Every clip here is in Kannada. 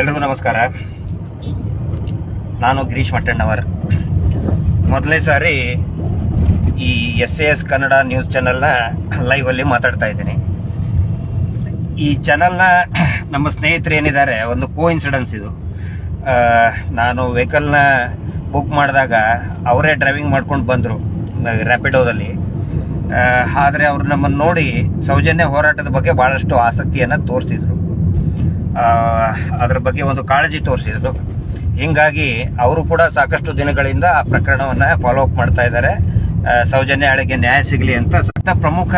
ಎಲ್ರಿಗೂ ನಮಸ್ಕಾರ. ನಾನು ಗಿರೀಶ್ ಮಟ್ಟಣ್ಣವರ್. ಮೊದಲನೇ ಸಾರಿ ಈ SAS ಕನ್ನಡ ನ್ಯೂಸ್ ಚಾನಲ್ನ ಲೈವಲ್ಲಿ ಮಾತಾಡ್ತಾ ಇದ್ದೀನಿ. ಈ ಚಾನಲ್ನ ನಮ್ಮ ಸ್ನೇಹಿತರು ಏನಿದ್ದಾರೆ, ಒಂದು ಕೋಇನ್ಸಿಡೆನ್ಸ್ ಇದು. ನಾನು ವೆಹಿಕಲ್ನ ಬುಕ್ ಮಾಡಿದಾಗ ಅವರೇ ಡ್ರೈವಿಂಗ್ ಮಾಡ್ಕೊಂಡು ಬಂದರು ರ್ಯಾಪಿಡೋದಲ್ಲಿ. ಆದರೆ ಅವರು ನಮ್ಮನ್ನು ನೋಡಿ ಸೌಜನ್ಯ ಹೋರಾಟದ ಬಗ್ಗೆ ಭಾಳಷ್ಟು ಆಸಕ್ತಿಯನ್ನು ತೋರಿಸಿದರು, ಅದರ ಬಗ್ಗೆ ಒಂದು ಕಾಳಜಿ ತೋರಿಸಿದ್ರು. ಹೀಗಾಗಿ ಅವರು ಕೂಡ ಸಾಕಷ್ಟು ದಿನಗಳಿಂದ ಆ ಪ್ರಕರಣವನ್ನು ಫಾಲೋ ಅಪ್ ಮಾಡ್ತಾ ಇದ್ದಾರೆ. ಸೌಜನ್ಯ ಹಳೆಗೆ ನ್ಯಾಯ ಸಿಗಲಿ ಅಂತ ಪ್ರಮುಖ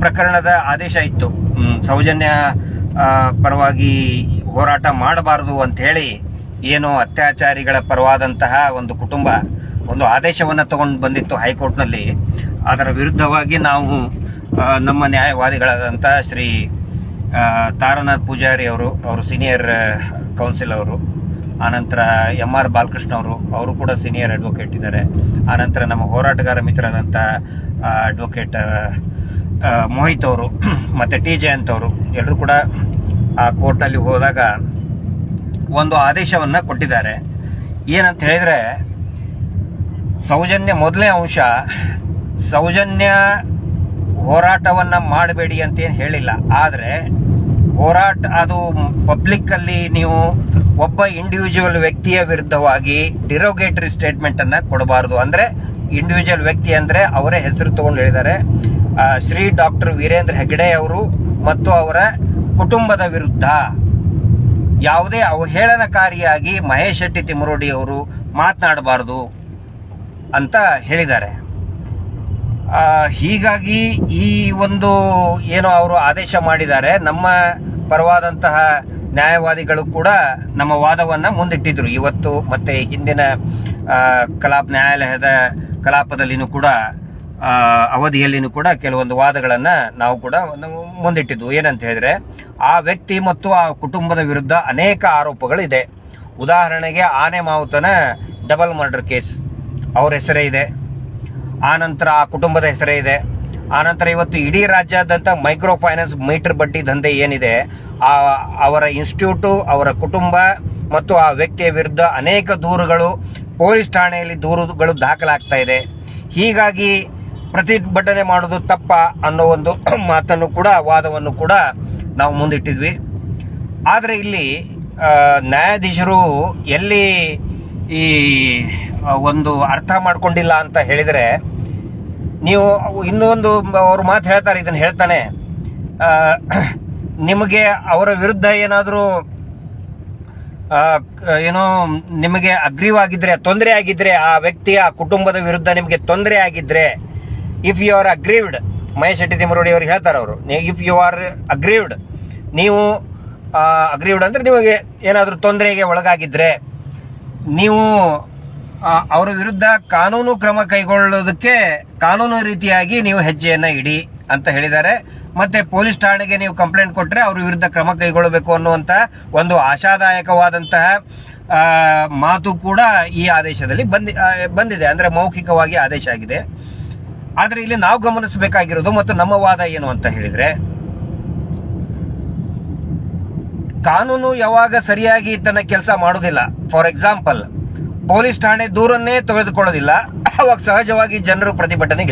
ಪ್ರಕರಣದ ಆದೇಶ ಇತ್ತು. ಸೌಜನ್ಯ ಪರವಾಗಿ ಹೋರಾಟ ಮಾಡಬಾರದು ಅಂತ ಹೇಳಿ ಏನು ಅತ್ಯಾಚಾರಿಗಳ ಪರವಾದಂತಹ ಒಂದು ಕುಟುಂಬ ಒಂದು ಆದೇಶವನ್ನು ತಗೊಂಡು ಬಂದಿತ್ತು ಹೈಕೋರ್ಟ್ನಲ್ಲಿ. ಅದರ ವಿರುದ್ಧವಾಗಿ ನಾವು ನಮ್ಮ ನ್ಯಾಯವಾದಿಗಳಾದಂಥ ಶ್ರೀ ತಾರನಾಥ್ ಪೂಜಾರಿ ಅವರು ಸೀನಿಯರ್ ಕೌನ್ಸಿಲ್ ಅವರು, ಆನಂತರ MR ಬಾಲಕೃಷ್ಣ ಅವರು ಕೂಡ ಸೀನಿಯರ್ ಅಡ್ವೊಕೇಟ್ ಇದ್ದಾರೆ. ಆನಂತರ ನಮ್ಮ ಹೋರಾಟಗಾರ ಮಿತ್ರರಾದಂಥ ಅಡ್ವೊಕೇಟ್ ಮೋಹಿತ್ ಅವರು ಮತ್ತು TJ ಅಂತವರು ಎಲ್ಲರೂ ಕೂಡ ಆ ಕೋರ್ಟ್ನಲ್ಲಿ ಹೋದಾಗ ಒಂದು ಆದೇಶವನ್ನು ಕೊಟ್ಟಿದ್ದಾರೆ. ಏನಂತ ಹೇಳಿದರೆ, ಸೌಜನ್ಯ ಮೊದಲನೇ ಅಂಶ, ಸೌಜನ್ಯ ಹೋರಾಟವನ್ನು ಮಾಡಬೇಡಿ ಅಂತೇನು ಹೇಳಿಲ್ಲ. ಆದರೆ ಹೋರಾಟ ಅದು ಪಬ್ಲಿಕ್ಕಲ್ಲಿ ನೀವು ಒಬ್ಬ ಇಂಡಿವಿಜುವಲ್ ವ್ಯಕ್ತಿಯ ವಿರುದ್ಧವಾಗಿ ಡಿರೋಗೇಟರಿ ಸ್ಟೇಟ್ಮೆಂಟನ್ನು ಕೊಡಬಾರ್ದು. ಅಂದರೆ ಇಂಡಿವಿಜುವಲ್ ವ್ಯಕ್ತಿ ಅಂದರೆ ಅವರೇ ಹೆಸರು ತಗೊಂಡು ಹೇಳಿದ್ದಾರೆ, ಶ್ರೀ ಡಾಕ್ಟರ್ ವೀರೇಂದ್ರ ಹೆಗ್ಗಡೆ ಅವರು ಮತ್ತು ಅವರ ಕುಟುಂಬದ ವಿರುದ್ಧ ಯಾವುದೇ ಅವಹೇಳನಕಾರಿಯಾಗಿ ಮಹೇಶ್ ಶೆಟ್ಟಿ ತಿಮರೋಡಿ ಅವರು ಮಾತನಾಡಬಾರ್ದು ಅಂತ ಹೇಳಿದ್ದಾರೆ. ಹೀಗಾಗಿ ಈ ಒಂದು ಏನು ಅವರು ಆದೇಶ ಮಾಡಿದ್ದಾರೆ, ನಮ್ಮ ಪರವಾದಂತಹ ನ್ಯಾಯವಾದಿಗಳು ಕೂಡ ನಮ್ಮ ವಾದವನ್ನು ಮುಂದಿಟ್ಟಿದ್ರು. ಇವತ್ತು ಮತ್ತೆ ಹಿಂದಿನ ನ್ಯಾಯಾಲಯದ ಕಲಾಪದಲ್ಲಿನೂ ಕೂಡ ಅವಧಿಯಲ್ಲಿನೂ ಕೂಡ ಕೆಲವೊಂದು ವಾದಗಳನ್ನು ನಾವು ಕೂಡ ಮುಂದಿಟ್ಟಿದ್ವು. ಏನಂತ ಹೇಳಿದ್ರೆ, ಆ ವ್ಯಕ್ತಿ ಮತ್ತು ಆ ಕುಟುಂಬದ ವಿರುದ್ಧ ಅನೇಕ ಆರೋಪಗಳಿದೆ. ಉದಾಹರಣೆಗೆ ಆನೆ ಮಾವುತನ ಡಬಲ್ ಮರ್ಡರ್ ಕೇಸ್, ಅವ್ರ ಹೆಸರೇ ಇದೆ. ಆನಂತರ ಆ ಕುಟುಂಬದ ಹೆಸರೇ ಇದೆ. ಆನಂತರ ಇವತ್ತು ಇಡೀ ರಾಜ್ಯಾದ್ಯಂತ ಮೈಕ್ರೋ ಫೈನಾನ್ಸ್ ಮೀಟರ್ ಬಡ್ಡಿ ದಂಧೆ ಏನಿದೆ, ಅವರ ಇನ್ಸ್ಟಿಟ್ಯೂಟು, ಅವರ ಕುಟುಂಬ ಮತ್ತು ಆ ವ್ಯಕ್ತಿಯ ವಿರುದ್ಧ ಅನೇಕ ದೂರುಗಳು ಪೊಲೀಸ್ ಠಾಣೆಯಲ್ಲಿ ದೂರುಗಳು ದಾಖಲಾಗ್ತಾ ಇದೆ. ಹೀಗಾಗಿ ಪ್ರತಿಭಟನೆ ಮಾಡೋದು ತಪ್ಪ ಅನ್ನೋ ಒಂದು ಮಾತನ್ನು ಕೂಡ, ವಾದವನ್ನು ಕೂಡ ನಾವು ಮುಂದಿಟ್ಟಿದ್ವಿ. ಆದರೆ ಇಲ್ಲಿ ನ್ಯಾಯಾಧೀಶರು ಎಲ್ಲಿ ಈ ಒಂದು ಅರ್ಥ ಮಾಡ್ಕೊಂಡಿಲ್ಲ ಅಂತ ಹೇಳಿದರೆ, ನೀವು ಇನ್ನೊಂದು ಅವ್ರ ಮಾತು ಹೇಳ್ತಾರೆ, ಇದನ್ನು ಹೇಳ್ತಾನೆ, ನಿಮಗೆ ಅವರ ವಿರುದ್ಧ ಏನಾದರೂ ಏನೋ ನಿಮಗೆ ಅಗ್ರೀವಾಗಿದ್ರೆ, ತೊಂದರೆ ಆಗಿದ್ರೆ, ಆ ವ್ಯಕ್ತಿಯ ಕುಟುಂಬದ ವಿರುದ್ಧ ನಿಮಗೆ ತೊಂದರೆ ಆಗಿದ್ರೆ, if you are aggrieved, Mahesh Shetty Timarodi ಅವರು ಹೇಳ್ತಾರೆ, ಅವರು ಇಫ್ ಯು ಆರ್ ಅಗ್ರೀವ್ಡ್, ನೀವು ಅಗ್ರೀವ್ಡ್ ಅಂದರೆ ನಿಮಗೆ ಏನಾದರೂ ತೊಂದರೆಗೆ ಒಳಗಾಗಿದ್ರೆ ನೀವು ಅವರ ವಿರುದ್ಧ ಕಾನೂನು ಕ್ರಮ ಕೈಗೊಳ್ಳೋದಕ್ಕೆ ಕಾನೂನು ರೀತಿಯಾಗಿ ನೀವು ಹೆಜ್ಜೆಯನ್ನು ಇಡಿ ಅಂತ ಹೇಳಿದ್ದಾರೆ. ಮತ್ತೆ ಪೊಲೀಸ್ ಠಾಣೆಗೆ ನೀವು ಕಂಪ್ಲೇಂಟ್ ಕೊಟ್ಟರೆ ಅವ್ರ ವಿರುದ್ಧ ಕ್ರಮ ಕೈಗೊಳ್ಳಬೇಕು ಅನ್ನುವಂಥ ಒಂದು ಆಶಾದಾಯಕವಾದಂತಹ ಮಾತು ಕೂಡ ಈ ಆದೇಶದಲ್ಲಿ ಬಂದಿದೆ. ಅಂದರೆ ಮೌಖಿಕವಾಗಿ ಆದೇಶ ಆಗಿದೆ. ಆದರೆ ಇಲ್ಲಿ ನಾವು ಗಮನಿಸಬೇಕಾಗಿರೋದು ಮತ್ತು ನಮ್ಮ ವಾದ ಏನು ಅಂತ ಹೇಳಿದರೆ, ಕಾನೂನು ಯಾವಾಗ ಸರಿಯಾಗಿ ತನ್ನ ಕೆಲಸ ಮಾಡೋದಿಲ್ಲ, ಫಾರ್ ಎಕ್ಸಾಂಪಲ್ ಪೊಲೀಸ್ ಠಾಣೆ ದೂರನ್ನೇ ತೆಗೆದುಕೊಳ್ಳೋದಿಲ್ಲ, ಅವಾಗ ಸಹಜವಾಗಿ ಜನರು ಪ್ರತಿಭಟನೆಗೆ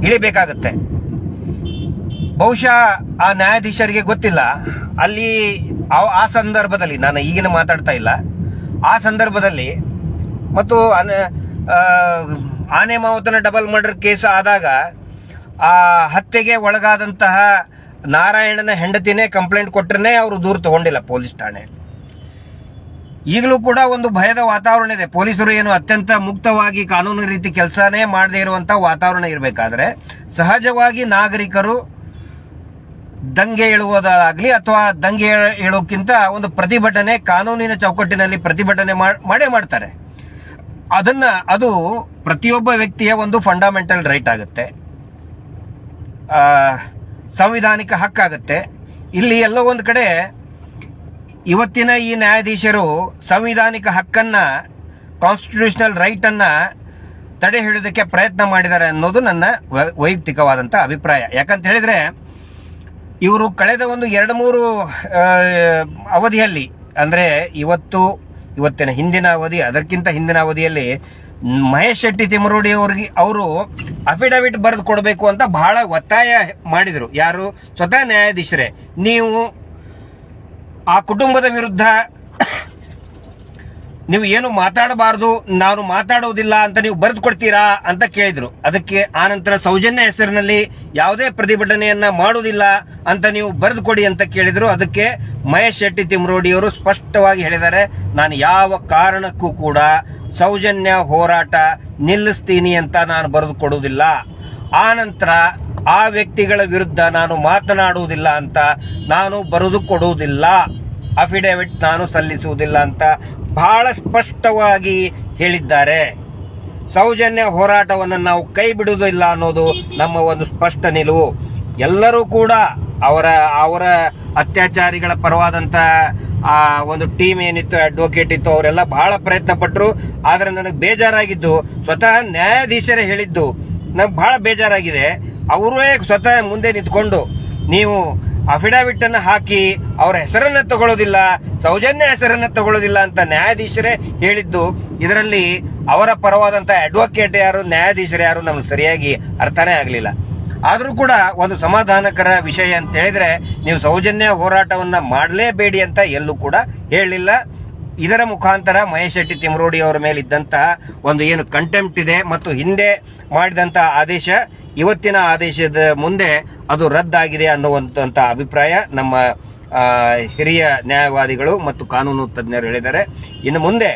ಇಳಿಬೇಕಾಗತ್ತೆ. ಬಹುಶಃ ಆ ನ್ಯಾಯಾಧೀಶರಿಗೆ ಗೊತ್ತಿಲ್ಲ, ಅಲ್ಲಿ ಆ ಸಂದರ್ಭದಲ್ಲಿ, ನಾನು ಈಗಿನ ಮಾತಾಡ್ತಾ ಇಲ್ಲ, ಆ ಸಂದರ್ಭದಲ್ಲಿ ಮತ್ತು ಆನೆ ಮಾವುತನ ಡಬಲ್ ಮರ್ಡರ್ ಕೇಸ್ ಆದಾಗ ಆ ಹತ್ಯೆಗೆ ಒಳಗಾದಂತಹ ನಾರಾಯಣನ ಹೆಂಡತಿನೇ ಕಂಪ್ಲೇಂಟ್ ಕೊಟ್ಟರೆ ಅವರು ದೂರು ತಗೊಂಡಿಲ್ಲ ಪೊಲೀಸ್ ಠಾಣೆಯಲ್ಲಿ. ಈಗಲೂ ಕೂಡ ಒಂದು ಭಯದ ವಾತಾವರಣ ಇದೆ. ಪೊಲೀಸರು ಏನು ಅತ್ಯಂತ ಮುಕ್ತವಾಗಿ ಕಾನೂನು ರೀತಿ ಕೆಲಸನೇ ಮಾಡದೇ ಇರುವಂತ ವಾತಾವರಣ ಇರಬೇಕಾದ್ರೆ, ಸಹಜವಾಗಿ ನಾಗರಿಕರು ದಂಗೆ ಏಳುವುದಾಗ್ಲಿ ಅಥವಾ ದಂಗೆ ಏಳೋಕ್ಕಿಂತ ಒಂದು ಪ್ರತಿಭಟನೆ, ಕಾನೂನಿನ ಚೌಕಟ್ಟಿನಲ್ಲಿ ಪ್ರತಿಭಟನೆ ಮಾಡೇ ಮಾಡ್ತಾರೆ. ಅದು ಪ್ರತಿಯೊಬ್ಬ ವ್ಯಕ್ತಿಯ ಒಂದು ಫಂಡಮೆಂಟಲ್ ರೈಟ್ ಆಗುತ್ತೆ, ಸಂವಿಧಾನಿಕ ಹಕ್ಕಾಗುತ್ತೆ. ಇಲ್ಲಿ ಎಲ್ಲೋ ಒಂದು ಕಡೆ ಇವತ್ತಿನ ಈ ನ್ಯಾಯಾಧೀಶರು ಸಂವಿಧಾನಿಕ ಹಕ್ಕನ್ನ, ಕಾನ್ಸ್ಟಿಟ್ಯೂಷನಲ್ ರೈಟ್ ಅನ್ನ ತಡೆ ಹಿಡಿಯೋದಕ್ಕೆ ಪ್ರಯತ್ನ ಮಾಡಿದ್ದಾರೆ ಅನ್ನೋದು ನನ್ನ ವೈಯಕ್ತಿಕವಾದಂಥ ಅಭಿಪ್ರಾಯ. ಯಾಕಂತ ಹೇಳಿದ್ರೆ ಇವರು ಕಳೆದ ಒಂದು 2-3 ಅವಧಿಯಲ್ಲಿ ಅಂದ್ರೆ ಇವತ್ತಿನ ಹಿಂದಿನ ಅವಧಿ, ಅದಕ್ಕಿಂತ ಹಿಂದಿನ ಅವಧಿಯಲ್ಲಿ ಮಹೇಶ್ ಶೆಟ್ಟಿ ತಿಮರೋಡಿ ಅವರು ಅಫಿಡವಿಟ್ ಬರೆದು ಕೊಡಬೇಕು ಅಂತ ಬಹಳ ಒತ್ತಾಯ ಮಾಡಿದ್ರು. ಯಾರು? ಸ್ವತಃ ನ್ಯಾಯಾಧೀಶರೇ. ನೀವು ಆ ಕುಟುಂಬದ ವಿರುದ್ಧ ನೀವು ಏನು ಮಾತಾಡಬಾರದು, ನಾನು ಮಾತಾಡುವುದಿಲ್ಲ ಅಂತ ನೀವು ಬರೆದು ಕೊಡ್ತೀರಾ ಅಂತ ಕೇಳಿದ್ರು. ಅದಕ್ಕೆ ಆನಂತರ ಸೌಜನ್ಯ ಹೆಸರಿನಲ್ಲಿ ಯಾವುದೇ ಪ್ರತಿಭಟನೆಯನ್ನ ಮಾಡುವುದಿಲ್ಲ ಅಂತ ನೀವು ಬರೆದು ಕೊಡಿ ಅಂತ ಕೇಳಿದ್ರು. ಅದಕ್ಕೆ ಮಹೇಶ್ ಶೆಟ್ಟಿ ತಿಮರೋಡಿ ಅವರು ಸ್ಪಷ್ಟವಾಗಿ ಹೇಳಿದ್ದಾರೆ, ನಾನು ಯಾವ ಕಾರಣಕ್ಕೂ ಕೂಡ ಸೌಜನ್ಯ ಹೋರಾಟ ನಿಲ್ಲಿಸ್ತೀನಿ ಅಂತ ನಾನು ಬರೆದು ಕೊಡುವುದಿಲ್ಲ. ಆನಂತರ ಆ ವ್ಯಕ್ತಿಗಳ ವಿರುದ್ಧ ನಾನು ಮಾತನಾಡುವುದಿಲ್ಲ ಅಂತ ನಾನು ಬರೆದು ಕೊಡುವುದಿಲ್ಲ, ಅಫಿಡವಿಟ್ ನಾನು ಸಲ್ಲಿಸುವುದಿಲ್ಲ ಅಂತ ಬಹಳ ಸ್ಪಷ್ಟವಾಗಿ ಹೇಳಿದ್ದಾರೆ. ಸೌಜನ್ಯ ಹೋರಾಟವನ್ನು ನಾವು ಕೈ ಬಿಡುವುದಿಲ್ಲ ಅನ್ನೋದು ನಮ್ಮ ಒಂದು ಸ್ಪಷ್ಟ ನಿಲುವು. ಎಲ್ಲರೂ ಕೂಡ ಅವರ ಅತ್ಯಾಚಾರಿಗಳ ಪರವಾದಂತ ಆ ಒಂದು ಟೀಮ್ ಏನಿತ್ತು, ಅಡ್ವೊಕೇಟ್ ಇತ್ತು, ಅವರೆಲ್ಲ ಬಹಳ ಪ್ರಯತ್ನ ಪಟ್ಟರು. ಆದ್ರೆ ನನಗೆ ಬೇಜಾರಾಗಿದ್ದು ಸ್ವತಃ ನ್ಯಾಯಾಧೀಶರೇ ಹೇಳಿದ್ದು ನನಗೆ ಬಹಳ ಬೇಜಾರಾಗಿದೆ. ಅವರೇ ಸ್ವತಃ ಮುಂದೆ ನಿಂತ್ಕೊಂಡು ನೀವು ಅಫಿಡವಿಟ್ ಅನ್ನು ಹಾಕಿ ಅವರ ಹೆಸರನ್ನ ತಗೊಳ್ಳೋದಿಲ್ಲ, ಸೌಜನ್ಯ ಹೆಸರನ್ನ ತಗೊಳ್ಳೋದಿಲ್ಲ ಅಂತ ನ್ಯಾಯಾಧೀಶರೇ ಹೇಳಿದ್ದು. ಇದರಲ್ಲಿ ಅವರ ಪರವಾದಂತ ಅಡ್ವೊಕೇಟ್ ಯಾರು, ನ್ಯಾಯಾಧೀಶರು ಯಾರು ನಮ್ಗೆ ಸರಿಯಾಗಿ ಅರ್ಥನೇ ಆಗಲಿಲ್ಲ. ಆದ್ರೂ ಕೂಡ ಒಂದು ಸಮಾಧಾನಕರ ವಿಷಯ ಅಂತ ಹೇಳಿದ್ರೆ, ನೀವು ಸೌಜನ್ಯ ಹೋರಾಟವನ್ನ ಮಾಡಲೇಬೇಡಿ ಅಂತ ಎಲ್ಲೂ ಕೂಡ ಹೇಳಲಿಲ್ಲ. ಇದರ ಮುಖಾಂತರ ಮಹೇಶ್ ಶೆಟ್ಟಿ ತಿಮರೋಡಿ ಅವರ ಮೇಲೆ ಇದ್ದಂತಹ ಒಂದು ಏನು ಕಂಟೆಂಪ್ಟ್ ಇದೆ ಮತ್ತು ಹಿಂದೆ ಮಾಡಿದಂತಹ ಆದೇಶ ಇವತ್ತಿನ ಆದೇಶದ ಮುಂದೆ ಅದು ರದ್ದಾಗಿದೆ ಅನ್ನುವಂತ ಅಭಿಪ್ರಾಯ ನಮ್ಮ ಹಿರಿಯ ನ್ಯಾಯವಾದಿಗಳು ಮತ್ತು ಕಾನೂನು ತಜ್ಞರು ಹೇಳಿದ್ದಾರೆ. ಇನ್ನು ಮುಂದೆ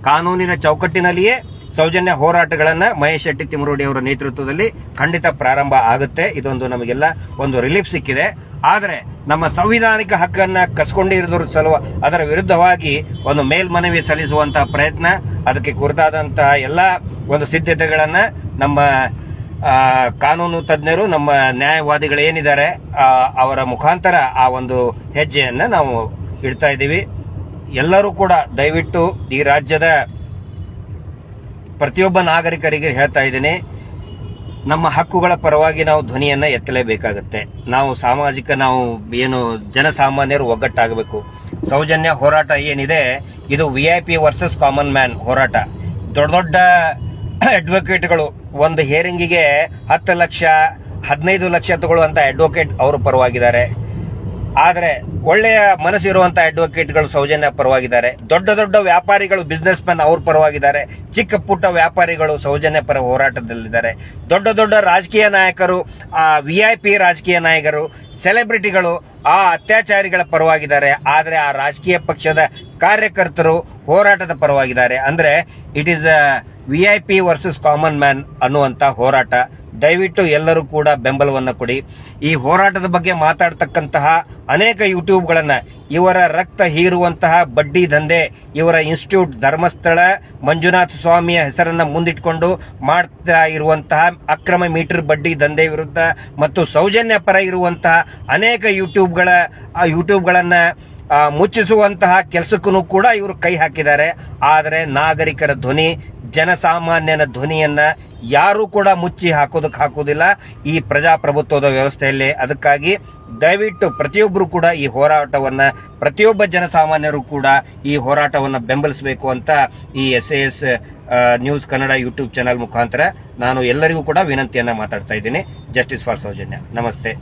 ಕಾನೂನಿನ ಚೌಕಟ್ಟಿನಲ್ಲಿಯೇ ಸೌಜನ್ಯ ಹೋರಾಟಗಳನ್ನ ಮಹೇಶ್ ಶೆಟ್ಟಿ ತಿಮರೋಡಿ ಅವರ ನೇತೃತ್ವದಲ್ಲಿ ಖಂಡಿತ ಪ್ರಾರಂಭ ಆಗುತ್ತೆ. ಇದೊಂದು ನಮಗೆಲ್ಲ ಒಂದು ರಿಲೀಫ್ ಸಿಕ್ಕಿದೆ. ಆದರೆ ನಮ್ಮ ಸಂವಿಧಾನಿಕ ಹಕ್ಕನ್ನ ಕಸ್ಕೊಂಡಿರೋದ್ರ ಅದರ ವಿರುದ್ಧವಾಗಿ ಒಂದು ಮೇಲ್ಮನವಿ ಸಲ್ಲಿಸುವಂತಹ ಪ್ರಯತ್ನ, ಅದಕ್ಕೆ ಕುರಿತಾದಂತಹ ಎಲ್ಲ ಒಂದು ಸಿದ್ಧತೆಗಳನ್ನ ನಮ್ಮ ಕಾನೂನು ತಜ್ಞರು, ನಮ್ಮ ನ್ಯಾಯವಾದಿಗಳು ಏನಿದ್ದಾರೆ ಅವರ ಮುಖಾಂತರ ಆ ಒಂದು ಹೆಜ್ಜೆಯನ್ನ ನಾವು ಇಡ್ತಾ ಇದ್ದೀವಿ. ಎಲ್ಲರೂ ಕೂಡ ದಯವಿಟ್ಟು ಈ ರಾಜ್ಯದ ಪ್ರತಿಯೊಬ್ಬ ನಾಗರಿಕರಿಗೆ ಹೇಳ್ತಾ ಇದ್ದೀನಿ, ನಮ್ಮ ಹಕ್ಕುಗಳ ಪರವಾಗಿ ನಾವು ಧ್ವನಿಯನ್ನ ಎತ್ತಲೇಬೇಕಾಗುತ್ತೆ. ನಾವು ನಾವು ಏನು ಜನಸಾಮಾನ್ಯರು ಒಗ್ಗಟ್ಟಾಗಬೇಕು. ಸೌಜನ್ಯ ಹೋರಾಟ ಏನಿದೆ ಇದು VIP ವರ್ಸಸ್ ಕಾಮನ್ ಮ್ಯಾನ್ ಹೋರಾಟ. ದೊಡ್ಡ ದೊಡ್ಡ ಅಡ್ವೊಕೇಟ್ಗಳು ಒಂದು ಹೇರಿಂಗಿಗೆ 10 ಲಕ್ಷ 15 ಲಕ್ಷ ತಗೊಳ್ಳುವಂತ ಅಡ್ವೊಕೇಟ್ ಅವರು ಪರವಾಗಿದ್ದಾರೆ. ಆದರೆ ಒಳ್ಳೆಯ ಮನಸ್ಸಿರುವಂತ ಅಡ್ವೊಕೇಟ್ಗಳು ಸೌಜನ್ಯ ಪರವಾಗಿದ್ದಾರೆ. ದೊಡ್ಡ ದೊಡ್ಡ ವ್ಯಾಪಾರಿಗಳು, ಬಿಸ್ನೆಸ್ ಮ್ಯಾನ್ ಅವ್ರ ಪರವಾಗಿದ್ದಾರೆ. ಚಿಕ್ಕ ಪುಟ್ಟ ವ್ಯಾಪಾರಿಗಳು ಸೌಜನ್ಯ ಪರ ಹೋರಾಟದಲ್ಲಿದ್ದಾರೆ. ದೊಡ್ಡ ದೊಡ್ಡ ರಾಜಕೀಯ ನಾಯಕರು, VIP ರಾಜಕೀಯ ನಾಯಕರು, ಸೆಲೆಬ್ರಿಟಿಗಳು ಆ ಅತ್ಯಾಚಾರಿಗಳ ಪರವಾಗಿದ್ದಾರೆ. ಆದರೆ ಆ ರಾಜಕೀಯ ಪಕ್ಷದ ಕಾರ್ಯಕರ್ತರು ಹೋರಾಟದ ಪರವಾಗಿದ್ದಾರೆ. ಅಂದ್ರೆ it is VIP versus common man ಅನ್ನುವಂತ ಹೋರಾಟ. ದಯವಿಟ್ಟು ಎಲ್ಲರೂ ಕೂಡ ಬೆಂಬಲವನ್ನು ಕೊಡಿ. ಈ ಹೋರಾಟದ ಬಗ್ಗೆ ಮಾತಾಡ್ತಕ್ಕಂತಹ ಅನೇಕ ಯೂಟ್ಯೂಬ್ಗಳನ್ನ, ಇವರ ರಕ್ತ ಹೀರುವಂತಹ ಬಡ್ಡಿ ದಂಧೆ, ಇವರ ಇನ್ಸ್ಟಿಟ್ಯೂಟ್ ಧರ್ಮಸ್ಥಳ ಮಂಜುನಾಥ ಸ್ವಾಮಿಯ ಹೆಸರನ್ನ ಮುಂದಿಟ್ಕೊಂಡು ಮಾಡ್ತಾ ಇರುವಂತಹ ಅಕ್ರಮ ಮೀಟರ್ ಬಡ್ಡಿ ದಂಧೆ ವಿರುದ್ಧ ಮತ್ತು ಸೌಜನ್ಯ ಪರ ಇರುವಂತಹ ಅನೇಕ ಯೂಟ್ಯೂಬ್ಗಳನ್ನ ಮುಚ್ಚಿಸುವಂತಹ ಕೆಲಸಕ್ಕೂ ಕೂಡ ಇವರು ಕೈ ಹಾಕಿದ್ದಾರೆ. ಆದರೆ ನಾಗರಿಕರ ಧ್ವನಿ, ಜನಸಾಮಾನ್ಯನ ಧ್ವನಿಯನ್ನ ಯಾರೂ ಕೂಡ ಮುಚ್ಚಿ ಹಾಕೋದಿಲ್ಲ ಈ ಪ್ರಜಾಪ್ರಭುತ್ವದ ವ್ಯವಸ್ಥೆಯಲ್ಲಿ. ಅದಕ್ಕಾಗಿ ದಯವಿಟ್ಟು ಪ್ರತಿಯೊಬ್ಬರು ಕೂಡ ಈ ಹೋರಾಟವನ್ನ, ಪ್ರತಿಯೊಬ್ಬ ಜನಸಾಮಾನ್ಯರು ಕೂಡ ಈ ಹೋರಾಟವನ್ನ ಬೆಂಬಲಿಸಬೇಕು ಅಂತ ಈ SAS news Kannada YouTube channel ಮುಖಾಂತರ ನಾನು ಎಲ್ಲರಿಗೂ ಕೂಡ ವಿನಂತಿಯನ್ನ ಮಾತಾಡ್ತಾ ಇದ್ದೀನಿ. Justice for Sowjanya. ನಮಸ್ತೆ.